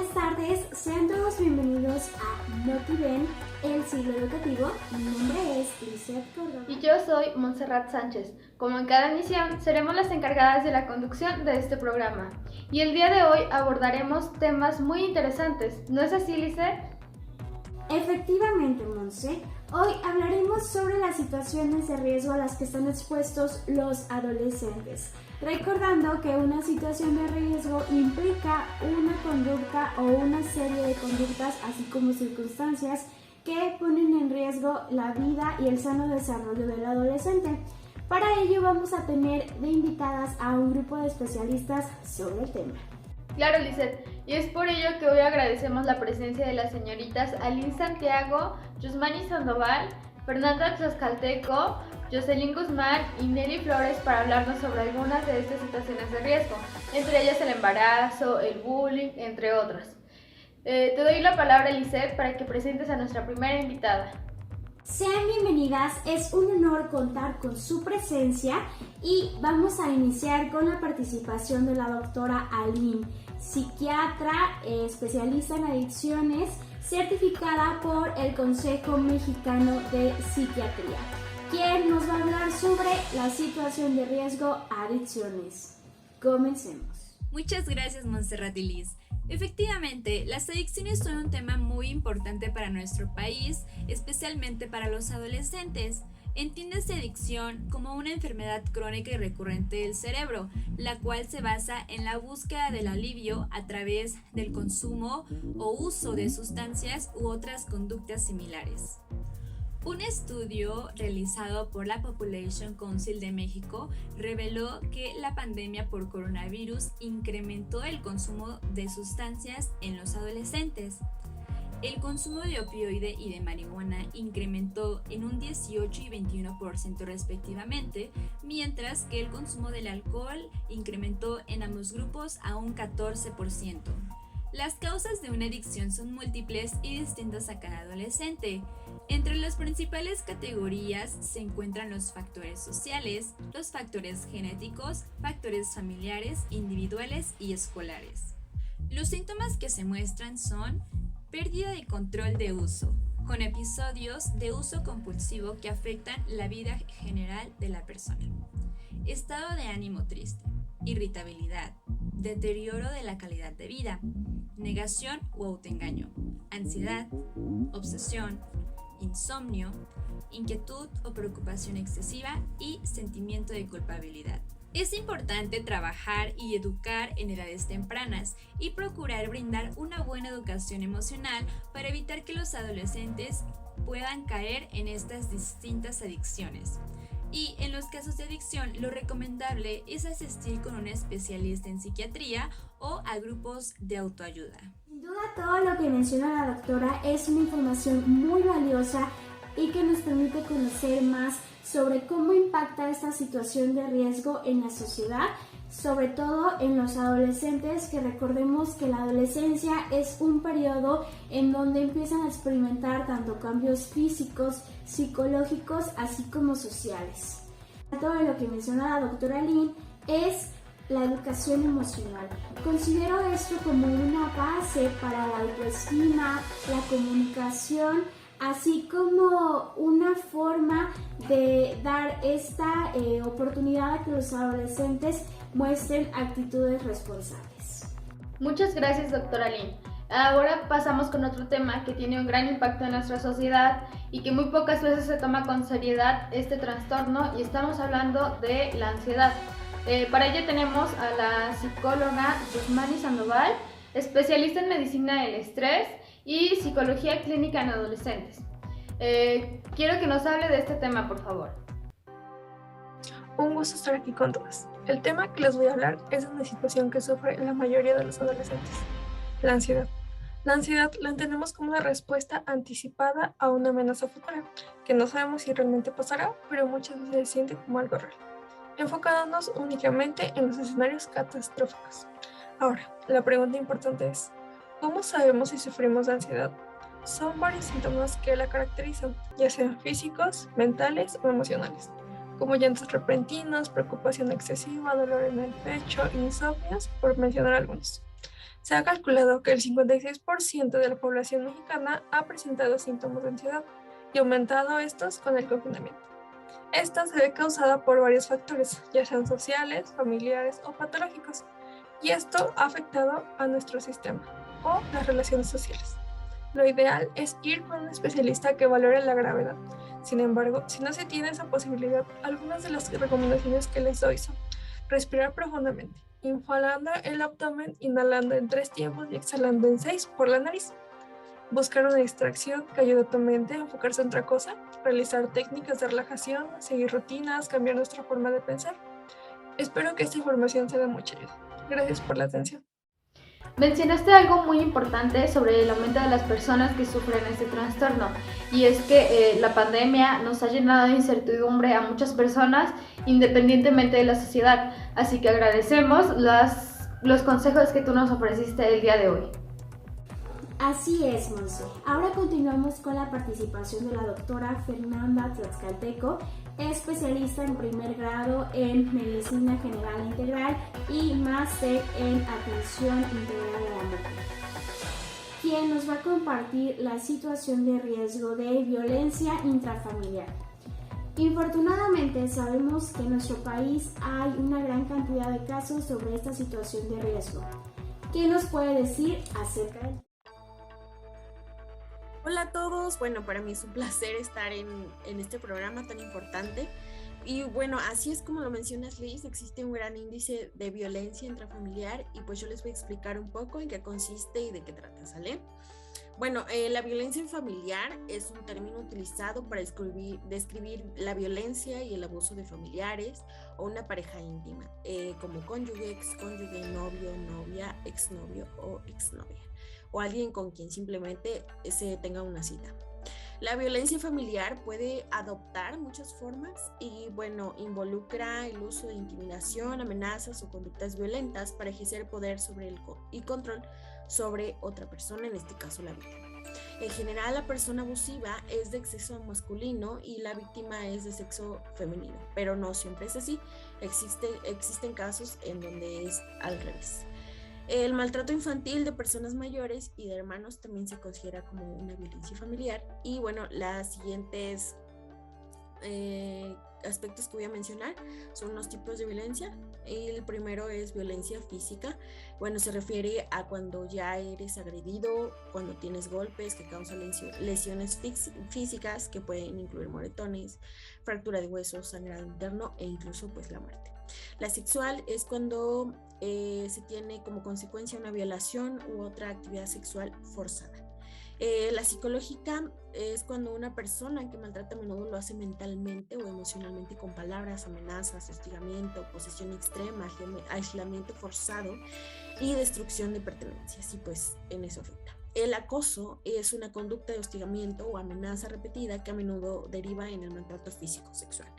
buenas tardes, sean todos bienvenidos a Notiven, el siglo educativo. Mi nombre es Lizeth Córdoba. Y yo soy Montserrat Sánchez. Como en cada emisión, seremos las encargadas de la conducción de este programa. Y el día de hoy abordaremos temas muy interesantes. ¿No es así, Lizeth? Efectivamente, Monse. Hoy hablaremos sobre las situaciones de riesgo a las que están expuestos los adolescentes, recordando que una situación de riesgo implica una conducta o una serie de conductas, así como circunstancias que ponen en riesgo la vida y el sano desarrollo del adolescente. Para ello vamos a tener de invitadas a un grupo de especialistas sobre el tema. Claro, Lizeth, y es por ello que hoy agradecemos la presencia de las señoritas Aline Santiago, Yusmani Sandoval, Fernanda Tlaxcalteco, Jocelyn Guzmán y Nelly Flores para hablarnos sobre algunas de estas situaciones de riesgo, entre ellas el embarazo, el bullying, entre otras. Te doy la palabra, Lizeth, para que presentes a nuestra primera invitada. Sean bienvenidas, es un honor contar con su presencia y vamos a iniciar con la participación de la doctora Aline, psiquiatra, especialista en adicciones, certificada por el Consejo Mexicano de Psiquiatría, quien nos va a hablar sobre la situación de riesgo adicciones. Comencemos. Muchas gracias, Montserrat y Liz. Efectivamente, las adicciones son un tema muy importante para nuestro país, especialmente para los adolescentes. Entiéndase adicción como una enfermedad crónica y recurrente del cerebro, la cual se basa en la búsqueda del alivio a través del consumo o uso de sustancias u otras conductas similares. Un estudio realizado por la Population Council de México reveló que la pandemia por coronavirus incrementó el consumo de sustancias en los adolescentes. El consumo de opioide y de marihuana incrementó en un 18 y 21% respectivamente, mientras que el consumo del alcohol incrementó en ambos grupos a un 14%. Las causas de una adicción son múltiples y distintas a cada adolescente. Entre las principales categorías se encuentran los factores sociales, los factores genéticos, factores familiares, individuales y escolares. Los síntomas que se muestran son pérdida de control de uso, con episodios de uso compulsivo que afectan la vida general de la persona. Estado de ánimo triste, irritabilidad, deterioro de la calidad de vida, negación o autoengaño, ansiedad, obsesión, insomnio, inquietud o preocupación excesiva y sentimiento de culpabilidad. Es importante trabajar y educar en edades tempranas y procurar brindar una buena educación emocional para evitar que los adolescentes puedan caer en estas distintas adicciones. Y en los casos de adicción, lo recomendable es asistir con un especialista en psiquiatría o a grupos de autoayuda. Sin duda, todo lo que menciona la doctora es una información muy valiosa y que nos permite conocer más sobre cómo impacta esta situación de riesgo en la sociedad, sobre todo en los adolescentes, que recordemos que la adolescencia es un periodo en donde empiezan a experimentar tanto cambios físicos, psicológicos, así como sociales. Todo lo que menciona la doctora Lynn es la educación emocional. Considero esto como una base para la autoestima, la comunicación, así como una forma de dar esta oportunidad a que los adolescentes muestren actitudes responsables. Muchas gracias, doctora Lynn. Ahora pasamos con otro tema que tiene un gran impacto en nuestra sociedad y que muy pocas veces se toma con seriedad este trastorno, y estamos hablando de la ansiedad. Para ello tenemos a la psicóloga Yusmani Sandoval, especialista en medicina del estrés y psicología clínica en adolescentes. Quiero que nos hable de este tema, por favor. Un gusto estar aquí con todas. El tema que les voy a hablar es de una situación que sufre la mayoría de los adolescentes: la ansiedad. La ansiedad la entendemos como una respuesta anticipada a una amenaza futura, que no sabemos si realmente pasará, pero muchas veces se siente como algo real, enfocándonos únicamente en los escenarios catastróficos. Ahora, la pregunta importante es: ¿cómo sabemos si sufrimos de ansiedad? Son varios síntomas que la caracterizan, ya sean físicos, mentales o emocionales, como llantos repentinos, preocupación excesiva, dolor en el pecho, insomnios, por mencionar algunos. Se ha calculado que el 56% de la población mexicana ha presentado síntomas de ansiedad y aumentado estos con el confinamiento. Esta se ve causada por varios factores, ya sean sociales, familiares o patológicos, y esto ha afectado a nuestro sistema o las relaciones sociales. Lo ideal es ir con un especialista que valore la gravedad. Sin embargo, si no se tiene esa posibilidad, algunas de las recomendaciones que les doy son respirar profundamente, inflando el abdomen, inhalando en 3 tiempos y exhalando en 6 por la nariz. Buscar una distracción que ayude a tu mente a enfocarse en otra cosa, realizar técnicas de relajación, seguir rutinas, cambiar nuestra forma de pensar. Espero que esta información sea de mucha ayuda. Gracias por la atención. Mencionaste algo muy importante sobre el aumento de las personas que sufren este trastorno, y es que la pandemia nos ha llenado de incertidumbre a muchas personas independientemente de la sociedad, así que agradecemos los consejos que tú nos ofreciste el día de hoy. Así es, Monse. Ahora continuamos con la participación de la doctora Fernanda Tlaxcalteco, especialista en primer grado en Medicina General Integral y máster en Atención Integral a la Mujer, quien nos va a compartir la situación de riesgo de violencia intrafamiliar. Infortunadamente sabemos que en nuestro país hay una gran cantidad de casos sobre esta situación de riesgo. ¿Qué nos puede decir acerca de esto? Hola a todos, bueno, para mí es un placer estar en este programa tan importante y bueno, así es como lo mencionas, Liz, existe un gran índice de violencia intrafamiliar y pues yo les voy a explicar un poco en qué consiste y de qué trata, ¿sale? Bueno, la violencia familiar es un término utilizado para describir la violencia y el abuso de familiares o una pareja íntima, como cónyuge, excónyuge, novio, novia, exnovio o exnovia, o alguien con quien simplemente se tenga una cita. La violencia familiar puede adoptar muchas formas y, bueno, involucra el uso de intimidación, amenazas o conductas violentas para ejercer poder sobre y control sobre otra persona, en este caso la víctima. En general, la persona abusiva es de sexo masculino y la víctima es de sexo femenino, pero no siempre es así. Existen casos en donde es al revés. El maltrato infantil de personas mayores y de hermanos también se considera como una violencia familiar. Y bueno, las siguientes aspectos que voy a mencionar son los tipos de violencia. El primero es violencia física. Bueno, se refiere a cuando ya eres agredido, cuando tienes golpes que causan lesiones físicas que pueden incluir moretones, fractura de huesos, sangrado interno e incluso pues la muerte. La sexual es cuando se tiene como consecuencia una violación u otra actividad sexual forzada. La psicológica es cuando una persona que maltrata a menudo lo hace mentalmente o emocionalmente con palabras, amenazas, hostigamiento, posesión extrema, aislamiento forzado y destrucción de pertenencias, y pues en eso afecta. El acoso es una conducta de hostigamiento o amenaza repetida que a menudo deriva en el maltrato físico sexual.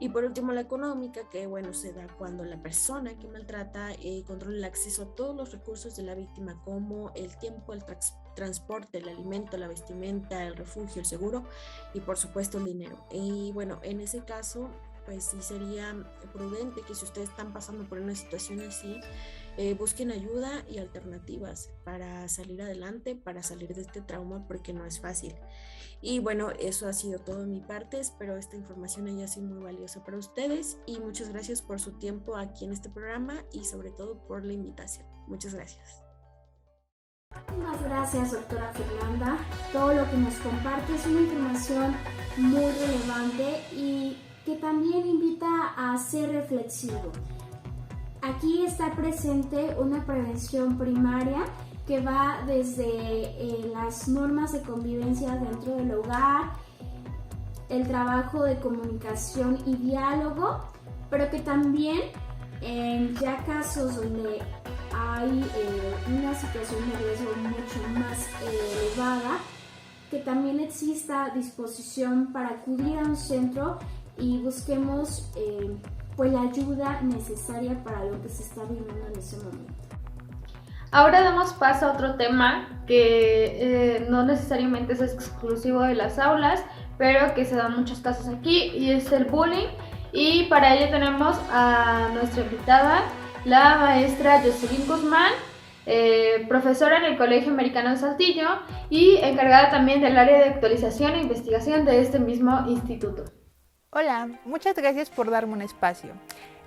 Y por último, la económica, que bueno, se da cuando la persona que maltrata controla el acceso a todos los recursos de la víctima, como el tiempo, el transporte, el alimento, la vestimenta, el refugio, el seguro y por supuesto el dinero. Y bueno, en ese caso, pues sí sería prudente que si ustedes están pasando por una situación así, busquen ayuda y alternativas para salir adelante, para salir de este trauma, porque no es fácil. Y bueno, eso ha sido todo de mi parte. Espero esta información haya sido muy valiosa para ustedes y muchas gracias por su tiempo aquí en este programa y sobre todo por la invitación. Muchas gracias. Muchas gracias, doctora Fernanda. Todo lo que nos comparte es una información muy relevante y que también invita a ser reflexivo. Aquí está presente una prevención primaria que va desde las normas de convivencia dentro del hogar, el trabajo de comunicación y diálogo, pero que también en ya casos donde hay una situación de riesgo mucho más elevada, que también exista disposición para acudir a un centro y busquemos pues la ayuda necesaria para lo que se está viviendo en ese momento. Ahora damos paso a otro tema que no necesariamente es exclusivo de las aulas, pero que se da en muchos casos aquí, y es el bullying. Y para ello tenemos a nuestra invitada, la maestra Jocelyn Guzmán, profesora en el Colegio Americano de Saltillo y encargada también del área de actualización e investigación de este mismo instituto. Hola, muchas gracias por darme un espacio.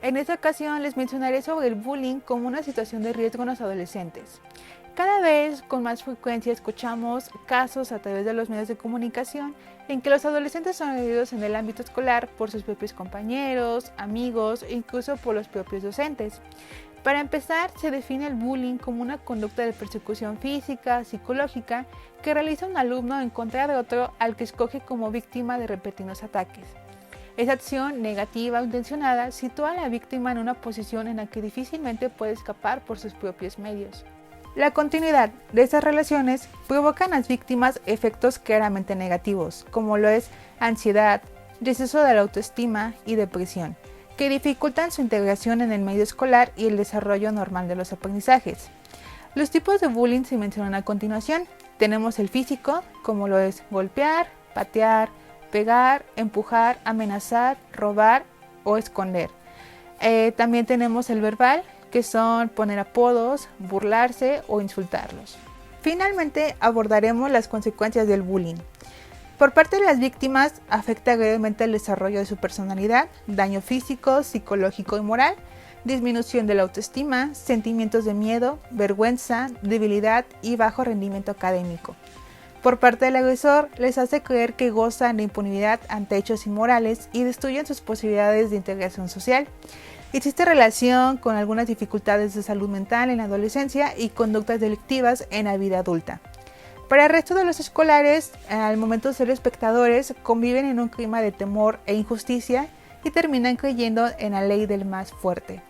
En esta ocasión les mencionaré sobre el bullying como una situación de riesgo en los adolescentes. Cada vez con más frecuencia escuchamos casos a través de los medios de comunicación en que los adolescentes son agredidos en el ámbito escolar por sus propios compañeros, amigos e incluso por los propios docentes. Para empezar, se define el bullying como una conducta de persecución física, psicológica, que realiza un alumno en contra de otro al que escoge como víctima de repentinos ataques. Esa acción negativa o intencionada sitúa a la víctima en una posición en la que difícilmente puede escapar por sus propios medios. La continuidad de estas relaciones provoca en las víctimas efectos claramente negativos, como lo es ansiedad, deceso de la autoestima y depresión, que dificultan su integración en el medio escolar y el desarrollo normal de los aprendizajes. Los tipos de bullying se mencionan a continuación. Tenemos el físico, como lo es golpear, patear, pegar, empujar, amenazar, robar o esconder. También tenemos el verbal, que son poner apodos, burlarse o insultarlos. Finalmente abordaremos las consecuencias del bullying. Por parte de las víctimas, afecta gravemente el desarrollo de su personalidad, daño físico, psicológico y moral, disminución de la autoestima, sentimientos de miedo, vergüenza, debilidad y bajo rendimiento académico. Por parte del agresor, les hace creer que gozan de impunidad ante hechos inmorales y destruyen sus posibilidades de integración social. Existe relación con algunas dificultades de salud mental en la adolescencia y conductas delictivas en la vida adulta. Para el resto de los escolares, al momento de ser espectadores, conviven en un clima de temor e injusticia y terminan creyendo en la ley del más fuerte.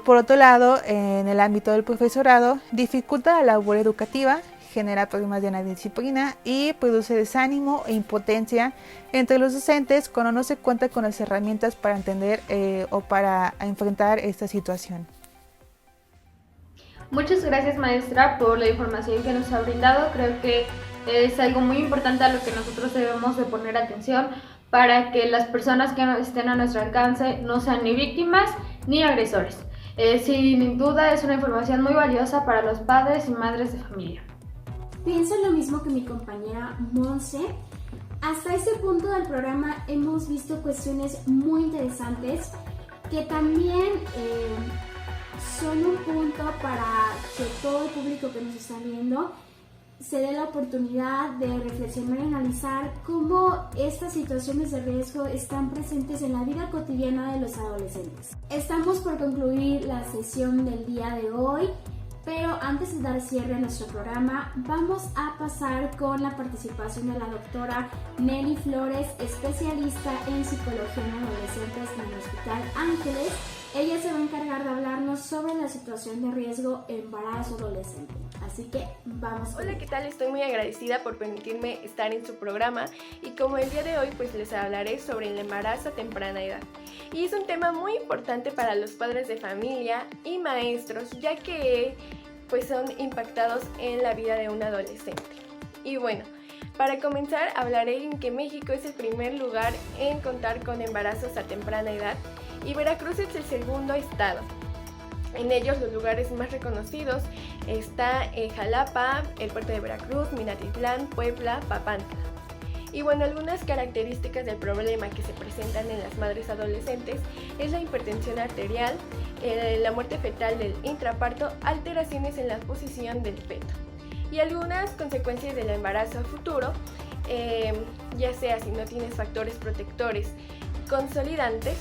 Por otro lado, en el ámbito del profesorado, dificulta la labor educativa, genera problemas de la disciplina y produce desánimo e impotencia entre los docentes cuando no se cuenta con las herramientas para entender o para enfrentar esta situación. Muchas gracias, maestra, por la información que nos ha brindado. Creo que es algo muy importante a lo que nosotros debemos de poner atención para que las personas que estén a nuestro alcance no sean ni víctimas ni agresores. Sin duda es una información muy valiosa para los padres y madres de familia. Pienso lo mismo que mi compañera Monse. Hasta este punto del programa hemos visto cuestiones muy interesantes que también son un punto para que todo el público que nos está viendo se dé la oportunidad de reflexionar y analizar cómo estas situaciones de riesgo están presentes en la vida cotidiana de los adolescentes. Estamos por concluir la sesión del día de hoy, pero antes de dar cierre a nuestro programa, vamos a pasar con la participación de la doctora Nelly Flores, especialista en psicología en adolescentes en el Hospital Ángeles. Ella se va a encargar de hablarnos sobre la situación de riesgo embarazo adolescente. Así que vamos. Hola, ¿qué tal? Estoy muy agradecida por permitirme estar en su programa y como el día de hoy pues les hablaré sobre el embarazo a temprana edad. Y es un tema muy importante para los padres de familia y maestros, ya que pues son impactados en la vida de un adolescente. Y bueno, para comenzar hablaré en que México es el primer lugar en contar con embarazos a temprana edad y Veracruz es el segundo estado. En ellos los lugares más reconocidos está Jalapa, el puerto de Veracruz, Minatitlán, Puebla, Papantla. Y bueno, algunas características del problema que se presentan en las madres adolescentes es la hipertensión arterial, la muerte fetal del intraparto, alteraciones en la posición del feto. Y algunas consecuencias del embarazo a futuro, ya sea si no tienes factores protectores consolidantes,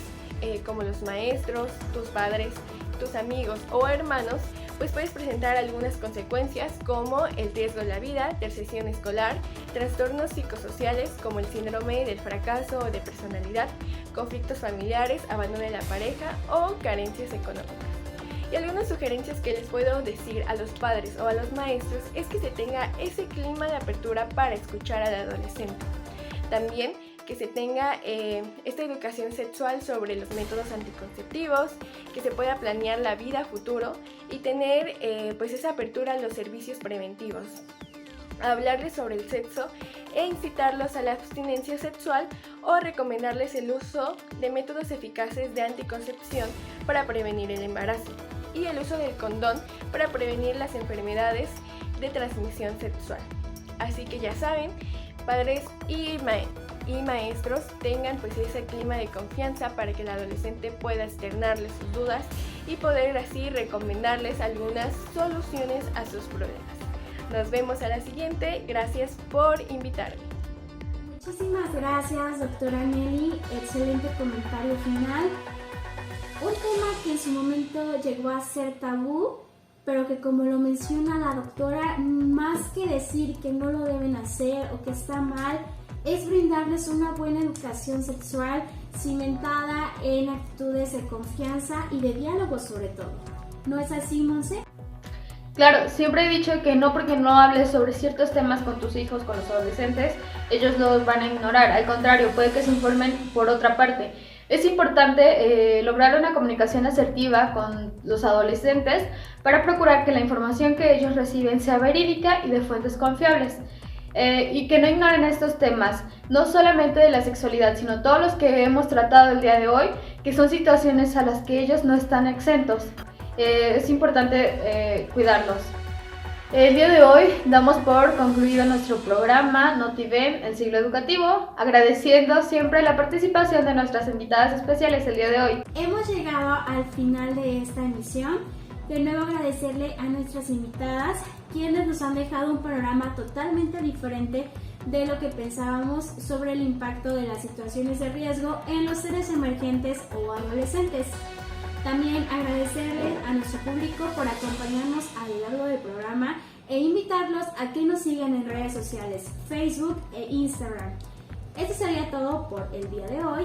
como los maestros, tus padres, tus amigos o hermanos, pues puedes presentar algunas consecuencias como el riesgo de la vida, deserción escolar, trastornos psicosociales como el síndrome del fracaso o de personalidad, conflictos familiares, abandono de la pareja o carencias económicas. Y algunas sugerencias que les puedo decir a los padres o a los maestros es que se tenga ese clima de apertura para escuchar al adolescente. También que se tenga esta educación sexual sobre los métodos anticonceptivos, que se pueda planear la vida a futuro y tener pues esa apertura a los servicios preventivos. Hablarles sobre el sexo e incitarlos a la abstinencia sexual o recomendarles el uso de métodos eficaces de anticoncepción para prevenir el embarazo. y el uso del condón para prevenir las enfermedades de transmisión sexual. Así que ya saben, padres y maestros tengan pues ese clima de confianza para que el adolescente pueda externarles sus dudas y poder así recomendarles algunas soluciones a sus problemas. Nos vemos a la siguiente. Gracias por invitarme. Muchísimas gracias, doctora Nelly. Excelente comentario final. Un tema que en su momento llegó a ser tabú, pero que, como lo menciona la doctora, más que decir que no lo deben hacer o que está mal, es brindarles una buena educación sexual cimentada en actitudes de confianza y de diálogo sobre todo. ¿No es así, Monse? Claro, siempre he dicho que no porque no hables sobre ciertos temas con tus hijos, con los adolescentes, ellos los van a ignorar. Al contrario, puede que se informen por otra parte. Es importante lograr una comunicación asertiva con los adolescentes para procurar que la información que ellos reciben sea verídica y de fuentes confiables. Y que no ignoren estos temas, no solamente de la sexualidad, sino todos los que hemos tratado el día de hoy, que son situaciones a las que ellos no están exentos. Es importante cuidarlos. El día de hoy damos por concluido nuestro programa NotiVen, el siglo educativo, agradeciendo siempre la participación de nuestras invitadas especiales el día de hoy. Hemos llegado al final de esta emisión. De nuevo agradecerle a nuestras invitadas, quienes nos han dejado un panorama totalmente diferente de lo que pensábamos sobre el impacto de las situaciones de riesgo en los seres emergentes o adolescentes. También agradecerle a nuestro público por acompañarnos a lo largo del programa e invitarlos a que nos sigan en redes sociales, Facebook e Instagram. Esto sería todo por el día de hoy.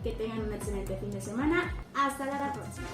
Que tengan un excelente fin de semana. Hasta la próxima.